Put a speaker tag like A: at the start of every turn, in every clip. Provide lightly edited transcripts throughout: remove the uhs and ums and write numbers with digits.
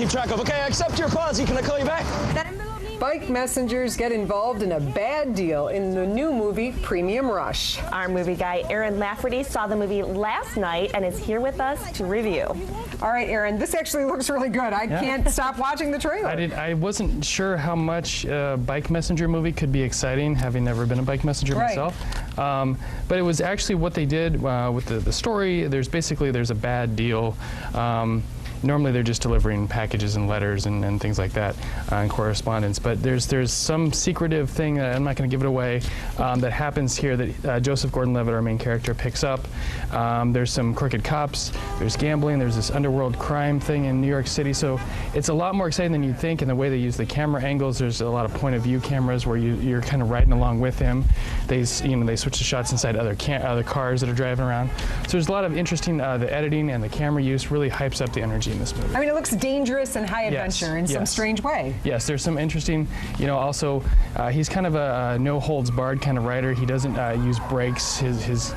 A: keep track of. Okay, I accept your apology. Can I call you back?
B: Bike messengers get involved in a bad deal in the new movie Premium Rush.
C: Our movie guy Aaron Lafferty saw the movie last night and is here with us to review.
B: All right, Aaron, this actually looks really good. I can't stop watching the trailer.
D: I wasn't sure how much bike messenger movie could be exciting, having never been a bike messenger myself. But it was actually what they did with the story. There's a bad deal. Normally they're just delivering packages and letters and things like that and correspondence, but there's some secretive thing, I'm not going to give it away, that happens here that Joseph Gordon-Levitt, our main character, picks up. There's some crooked cops, there's gambling, there's this underworld crime thing in New York City, so it's a lot more exciting than you'd think in the way they use the camera angles. There's a lot of point of view cameras where you're kind of riding along with him. They switch the shots inside other cars that are driving around. So there's a lot of interesting, the editing and the camera use really hypes up the energy in this movie.
B: I mean, it looks dangerous and high adventure in some strange way.
D: Yes, there's some interesting, also, he's kind of a no-holds-barred kind of rider. He doesn't use brakes. His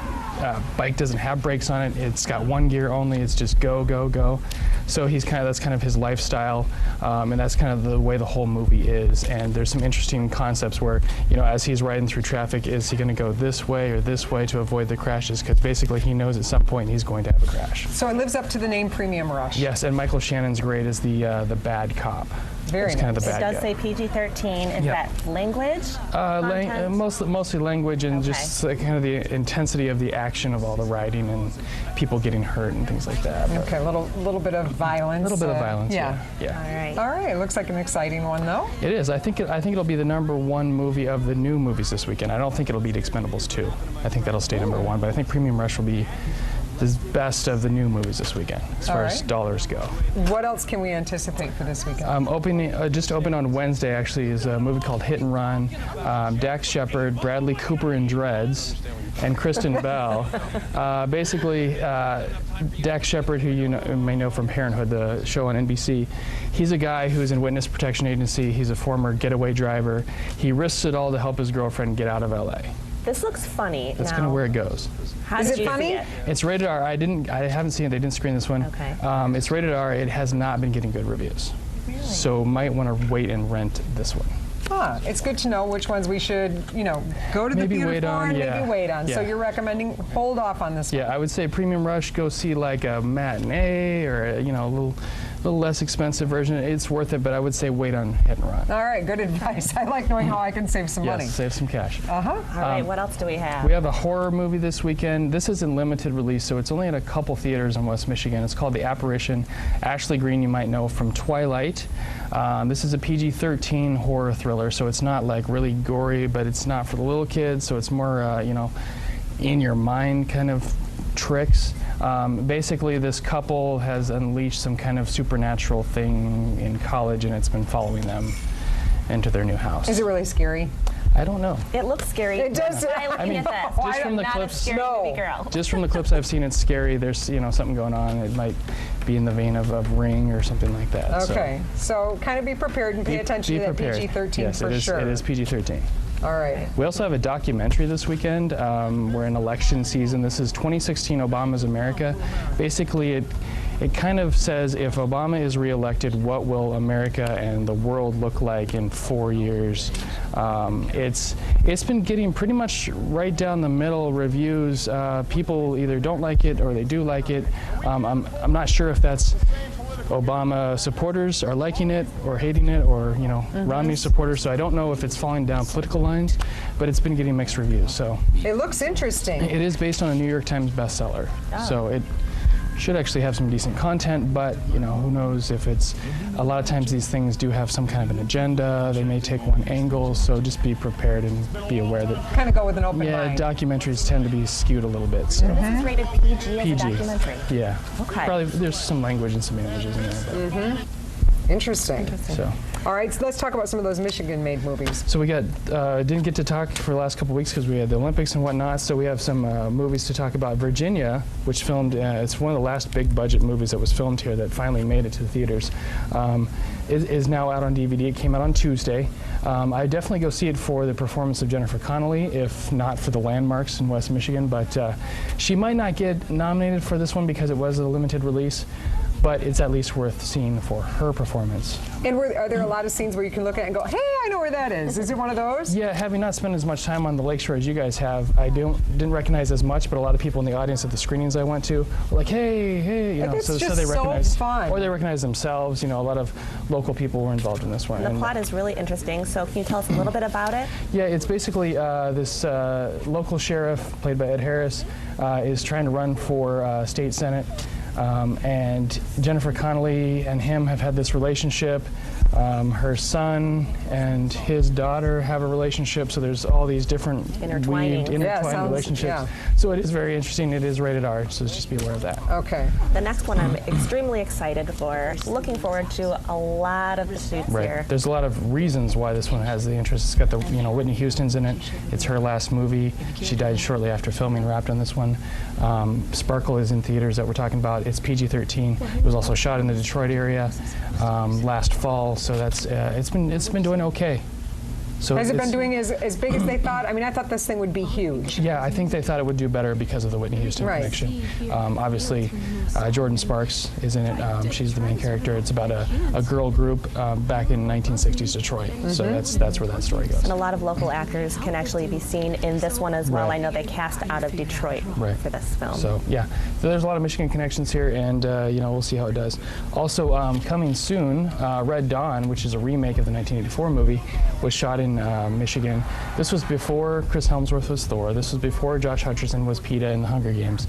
D: bike doesn't have brakes on it. It's got one gear only. It's just go, go, go. So that's kind of his lifestyle, and that's kind of the way the whole movie is. And there's some interesting concepts where, as he's riding through traffic, is he going to go this way or this way to avoid the crashes? Because basically he knows at some point he's going to have a crash.
B: So it lives up to the name Premium Rush.
D: Yes, and Michael Shannon's great as the bad cop.
B: Very nice.
D: Kind of the bad
C: It does
D: guy.
C: say PG-13. Is that language?
D: Mostly language and just kind of the intensity of the action of all the riding and people getting hurt and things like that.
B: Okay, a little bit of violence.
D: A little bit of violence. Yeah.
C: All right.
B: It looks like an exciting one, though.
D: It is. I think it'll be the #1 movie of the new movies this weekend. I don't think it'll beat Expendables 2. I think that'll stay #1, but I think Premium Rush will be the best of the new movies this weekend, as far as dollars go.
B: What else can we anticipate for this weekend?
D: Just open on Wednesday, actually, is a movie called Hit and Run. Dax Shepard, Bradley Cooper in dreads, and Kristen Bell. Basically, Dax Shepard, who you may know from Parenthood, the show on NBC, he's a guy who's in Witness Protection Agency. He's a former getaway driver. He risks it all to help his girlfriend get out of LA.
C: This looks funny.
D: That's kind of where it goes.
C: Is
B: it funny?
D: It's rated R. I haven't seen it. They didn't screen this one.
C: Okay.
D: It's rated R. It has not been getting good reviews.
C: Really?
D: So might want to wait and rent this one.
B: It's good to know which ones we should, go to the theater for and maybe wait on. So you're recommending hold off on this one?
D: Yeah, I would say Premium Rush, go see like a matinee or a little less expensive version. It's worth it, but I would say wait on Hit and Run.
B: All right, good advice. I like knowing how I can save some money.
D: Yes, save some cash.
C: All right, what else do we have?
D: We have a horror movie this weekend. This is in limited release, so it's only at a couple theaters in West Michigan. It's called The Apparition. Ashley Greene, you might know from Twilight. This is a PG-13 horror thriller, so it's not like really gory, but it's not for the little kids, so it's more, in your mind kind of tricks. Basically, this couple has unleashed some kind of supernatural thing in college, and it's been following them into their new house.
B: Is it really scary?
D: I don't know.
C: It looks scary.
B: It does.
C: I mean,
D: just from the clips,
C: girl.
D: just from the clips I've seen, it's scary. There's something going on. It might be in the vein of Ring or something like that.
B: Okay, so kind of be prepared and pay attention to that PG-13
D: yes,
B: for sure.
D: It is PG-13.
B: All right.
D: We also have a documentary this weekend. We're in election season. This is 2016 Obama's America. Basically, it kind of says if Obama is reelected, what will America and the world look like in 4 years? It's been getting pretty much right down the middle reviews. People either don't like it or they do like it. I'm not sure if that's Obama supporters are liking it or hating it, or Romney supporters. So I don't know if it's falling down political lines, but it's been getting mixed reviews. So
B: it looks interesting.
D: It is based on a New York Times bestseller, so it should actually have some decent content, but who knows if it's, a lot of times these things do have some kind of an agenda. They may take one angle, so just be prepared and be aware that
B: kind of go with an open mind.
D: Yeah, documentaries tend to be skewed a little bit. So.
C: This is rated PG as a documentary.
D: Yeah.
C: Okay.
D: Probably there's some language and some images in there. But.
B: Interesting.
D: So.
B: All right, so let's talk about some of those Michigan-made movies.
D: So we got, didn't get to talk for the last couple weeks because we had the Olympics and whatnot, so we have some movies to talk about. Virginia, which filmed, it's one of the last big budget movies that was filmed here that finally made it to the theaters, is now out on DVD. It came out on Tuesday. I definitely go see it for the performance of Jennifer Connelly, if not for the landmarks in West Michigan, but she might not get nominated for this one because it was a limited release. but it's at least worth seeing for her performance.
B: And are there a lot of scenes where you can look at it and go, hey, I know where that is? Is it one of those?
D: Yeah, having not spent as much time on the lakeshore as you guys have, I didn't recognize as much, but a lot of people in the audience at the screenings I went to were like, hey, you know,
B: so
D: they recognize,
B: fun.
D: or they recognize themselves. You know, a lot of local people were involved in this one.
C: And the plot is really interesting, so can you tell us a little bit about it?
D: Yeah, it's basically this local sheriff, played by Ed Harris, is trying to run for state senate. And Jennifer Connelly and him have had this relationship. Her son and his daughter have a relationship, so there's all these different intertwined relationships. Yeah. So it is very interesting. It is rated R, so just be aware of that.
B: Okay.
C: The next one I'm extremely excited for. Looking forward to a lot of the shoots here.
D: There's a lot of reasons why this one has the interest. It's got the, Whitney Houston's in it. It's her last movie. She died shortly after filming wrapped on this one. Sparkle is in theaters that we're talking about. It's PG-13. It was also shot in the Detroit area last fall, so that's it's been doing okay. So
B: has it been doing as big as they thought? I mean, I thought this thing would be huge.
D: Yeah, I think they thought it would do better because of the Whitney Houston connection. Obviously, Jordan Sparks is in it. She's the main character. It's about a girl group back in 1960s Detroit. So that's where that story goes.
C: And a lot of local actors can actually be seen in this one as well. I know they cast out of Detroit for this film.
D: So yeah, so there's a lot of Michigan connections here, and we'll see how it does. Also, coming soon, Red Dawn, which is a remake of the 1984 movie, was shot in Michigan. This was before Chris Hemsworth was Thor. This was before Josh Hutcherson was PETA in the Hunger Games.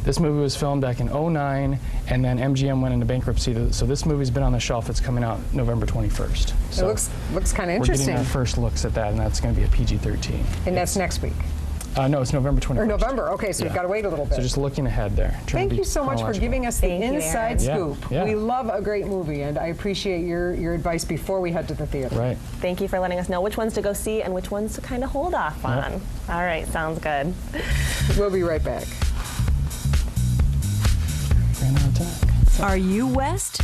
D: This movie was filmed back in '09, and then MGM went into bankruptcy. So this movie's been on the shelf. It's coming out November 21st. So
B: it looks kind of interesting.
D: We're getting our first looks at that, and that's going to be a PG-13.
B: And that's next week.
D: No, it's November 21st.
B: Or November, okay, so you've got to wait a little bit.
D: So just looking ahead there.
B: Thank you so much for giving us the inside scoop.
D: Yeah.
B: We love a great movie, and I appreciate your advice before we head to the theater.
D: Right.
C: Thank you for letting us know which ones to go see and which ones to kind of hold off on. All right, sounds good.
B: We'll be right back.
E: Are you West?